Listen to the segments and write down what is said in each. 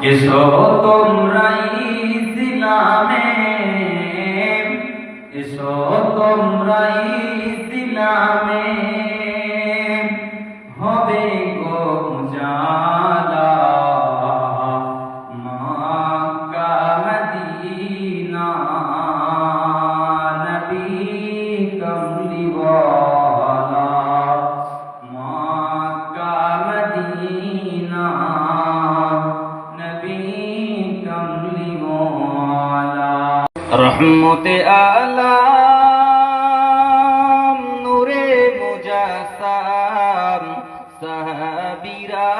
এসো তোমরা ইসলামে, এসো তোমরা ইসলামে, হবে গো উজালা মক্কা মদিনা, নবী কমলিওয়ালা মক্কা মদিনা, নবী কমলিওয়ালা। রহমতে আলাম নূরে মুজাসসাম, সাহাবীরা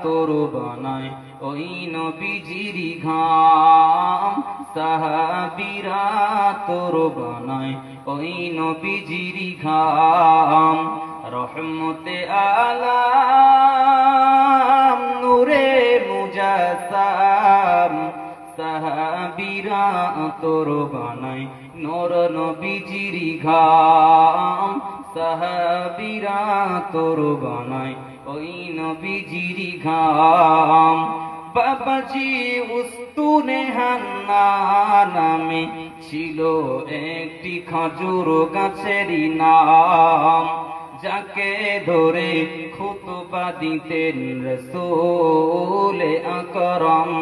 তোর বানায় ওই নবীজির ঘাম, সাহাবীরা তোর বানায় ওই নবীজির ঘাম। রহমতে আলাম নূরে মুজাসসাম, সাহাবীরা তোর বানায় নূর নবীজির ঘাম, সাহাবীরা তোর বানায় ওই নবীজির ঘাম। বাবাজি উস্তুনে হান্না নামে ছিল একটি খেজুর গাছেরই নাম, যাকে ধরে খুতবা দিতেন রাসূল আকরাম।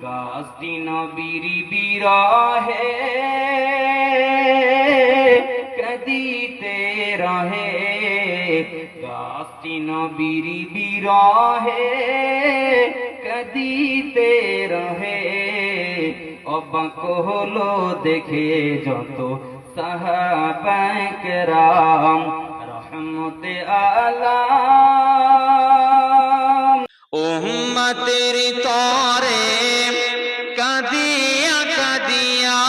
গাছটি নবীর বিরহে কাঁদিতে রহে, গাছটি নবীর বিরহে কাঁদিতে রহে। অবাক হলো দেখে যত সাহাবায়ে কেরাম। রহমতে আলাম উম্মতের তরে কাঁদিয়া কাঁদিয়া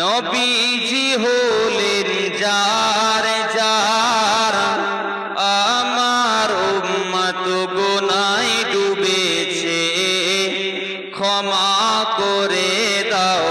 নবীজি হলেন যার যার, আমার উম্মত গুনায় ডুবেছে, ক্ষমা করে দাও